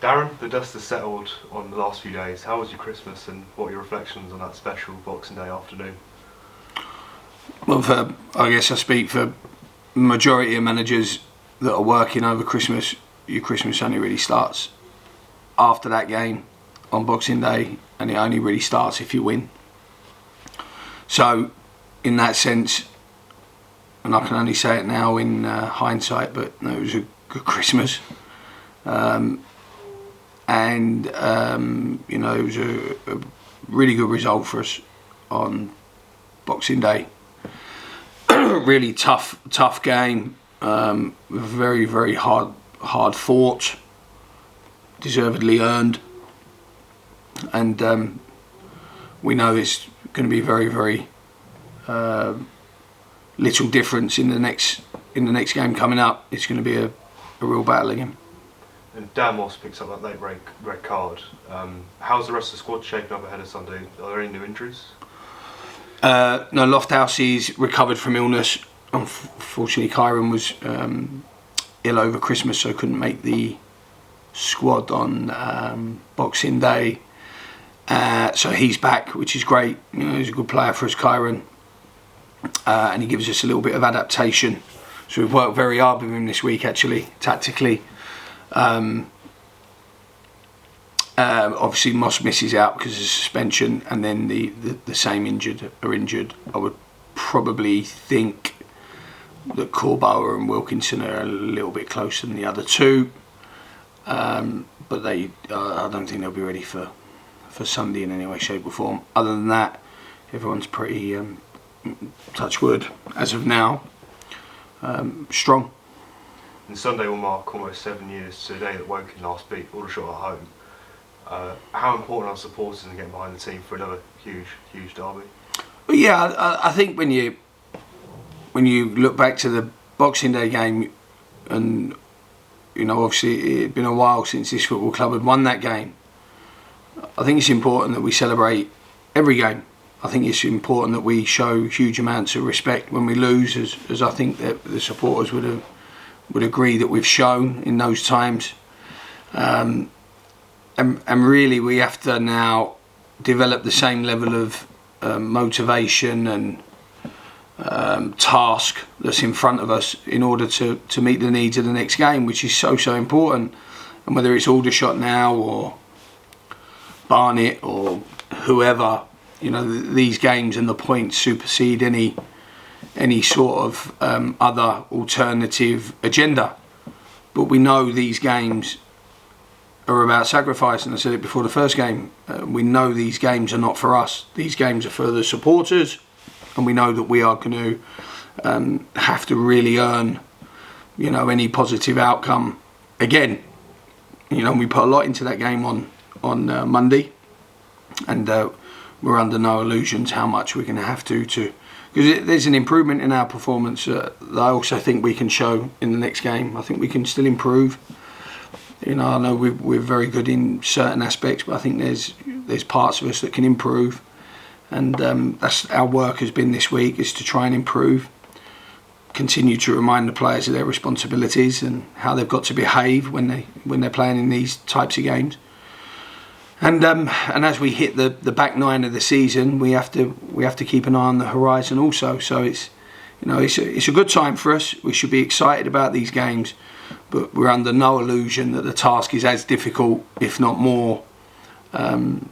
Darren, the dust has settled on the last few days. How was your Christmas and what are your reflections on that special Boxing Day afternoon? Well, I guess I speak for the majority of managers that are working over Christmas. Your Christmas only really starts after that game on Boxing Day, and it only really starts if you win. So, in that sense, and I can only say it now in hindsight, but no, it was a good Christmas. It was a really good result for us on Boxing Day. Really tough game, very, very hard fought, deservedly earned, and we know it's going to be very, very little difference in the next game coming up. It's going to be a real battle again. And Dan Moss picks up that late red card. How's the rest of the squad shaping up ahead of Sunday? Are there any new injuries? No, Lofthouse is recovered from illness. Unfortunately, Kyron was ill over Christmas, so couldn't make the squad on Boxing Day. So he's back, which is great. You know, he's a good player for us, Kyron, and he gives us a little bit of adaptation. So we've worked very hard with him this week, actually, tactically. Obviously Moss misses out because of suspension, and then the same are injured. I would probably think that Corboa and Wilkinson are a little bit closer than the other two, but I don't think they'll be ready for Sunday in any way, shape or form. Other than that, everyone's pretty touch wood as of now, strong. And Sunday will mark almost 7 years to the day that Woking last beat Aldershot at home. How important are supporters in getting behind the team for another huge derby? Well, yeah, I think when you look back to the Boxing Day game, and you know, obviously it'd been a while since this football club had won that game. I think it's important that we celebrate every game. I think it's important that we show huge amounts of respect when we lose, as I think that the supporters would agree that we've shown in those times. And really we have to now develop the same level of motivation and task that's in front of us in order to meet the needs of the next game, which is so important. And whether it's Aldershot now or Barnet or whoever, you know, these games and the points supersede any sort of other alternative agenda. But we know these games are about sacrifice, and I said it before the first game. We know these games are not for us. These games are for the supporters, and we know that we are going to have to really earn, you know, any positive outcome. Again, you know, we put a lot into that game on Monday, and we're under no illusions how much we're going to have to because there's an improvement in our performance that I also think we can show in the next game. I think we can still improve. You know, I know we're very good in certain aspects, but I think there's parts of us that can improve, and that's our work has been this week, is to try and improve, continue to remind the players of their responsibilities and how they've got to behave when they're playing in these types of games. And as we hit the back nine of the season, we have to keep an eye on the horizon also. So it's a good time for us. We should be excited about these games, but we're under no illusion that the task is as difficult, if not more, than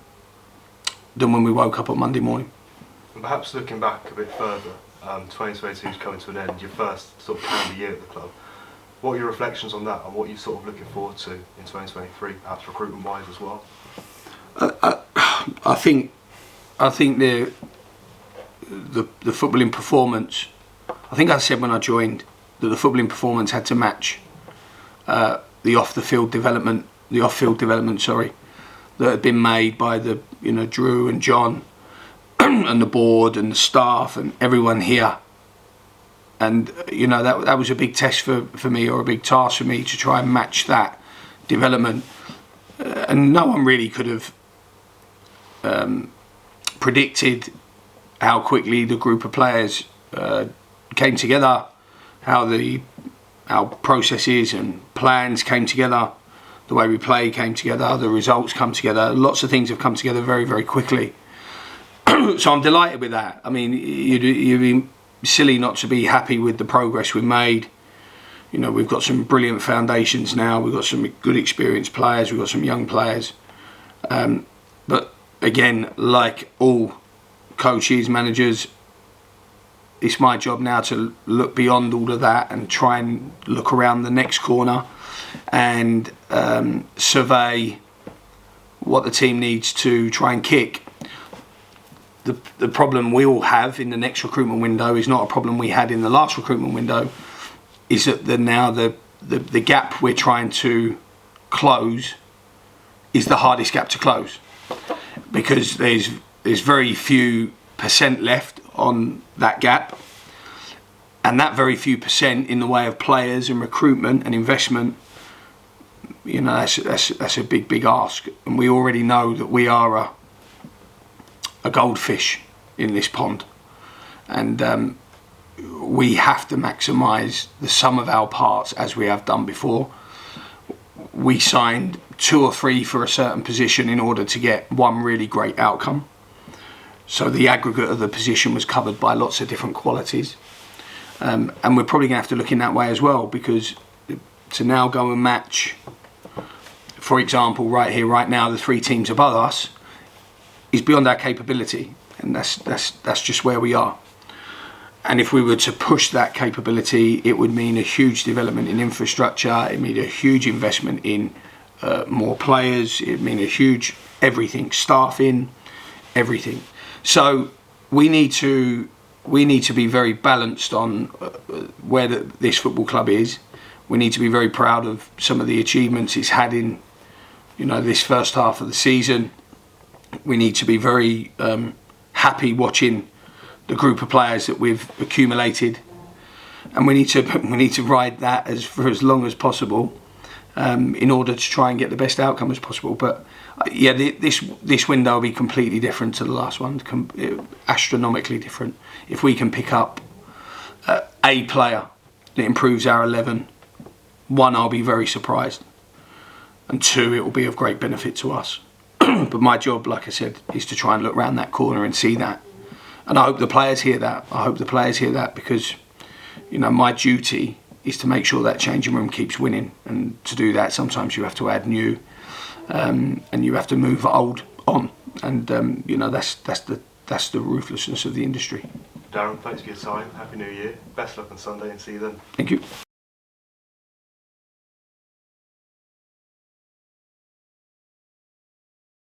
when we woke up on Monday morning. And perhaps looking back a bit further, 2022 is coming to an end. Your first sort of calendar year at the club. What are your reflections on that, and what are you sort of looking forward to in 2023, perhaps recruitment-wise as well? I think the footballing performance. I think I said when I joined that the footballing performance had to match the off-field development, that had been made by Drew and John and the board and the staff and everyone here. And that was a big test for me, or a big task for me, to try and match that development. And no one really could have predicted how quickly the group of players came together, how processes and plans came together the way we play came together, the results come together. Lots of things have come together very, very quickly. So I'm delighted with that. I mean, you'd be silly not to be happy with the progress we've made. You know, we've got some brilliant foundations now. We've got some good experienced players. We've got some young players. But again, like all coaches, managers, it's my job now to look beyond all of that and try and look around the next corner and survey what the team needs to try and kick. The problem we all have in the next recruitment window is not a problem we had in the last recruitment window, is that the gap we're trying to close is the hardest gap to close, because there's very few % left on that gap, and that very few % in the way of players and recruitment and investment, you know, that's a big ask. And we already know that we are a goldfish in this pond, and we have to maximise the sum of our parts as we have done before. We signed 2 or 3 for a certain position in order to get one really great outcome. So the aggregate of the position was covered by lots of different qualities. And we're probably going to have to look in that way as well, because to now go and match, for example, right here, right now, the 3 teams above us is beyond our capability. And that's just where we are. And if we were to push that capability, it would mean a huge development in infrastructure. It would mean a huge investment in more players. It would mean a huge everything, staffing, everything. So we need to be very balanced on where this football club is. We need to be very proud of some of the achievements it's had in, you know, this first half of the season. We need to be very happy watching the group of players that we've accumulated, and we need to ride that for as long as possible in order to try and get the best outcome as possible. But yeah, this window will be completely different to the last one, astronomically different. If we can pick up a player that improves our 11, 1, I'll be very surprised, and 2, it will be of great benefit to us. But my job, like I said, is to try and look around that corner and see that. And I hope the players hear that. Because, you know, my duty is to make sure that changing room keeps winning. And to do that, sometimes you have to add new, and you have to move old on. And you know, that's the ruthlessness of the industry. Darren, thanks for your time. Happy New Year. Best luck on Sunday, and see you then. Thank you.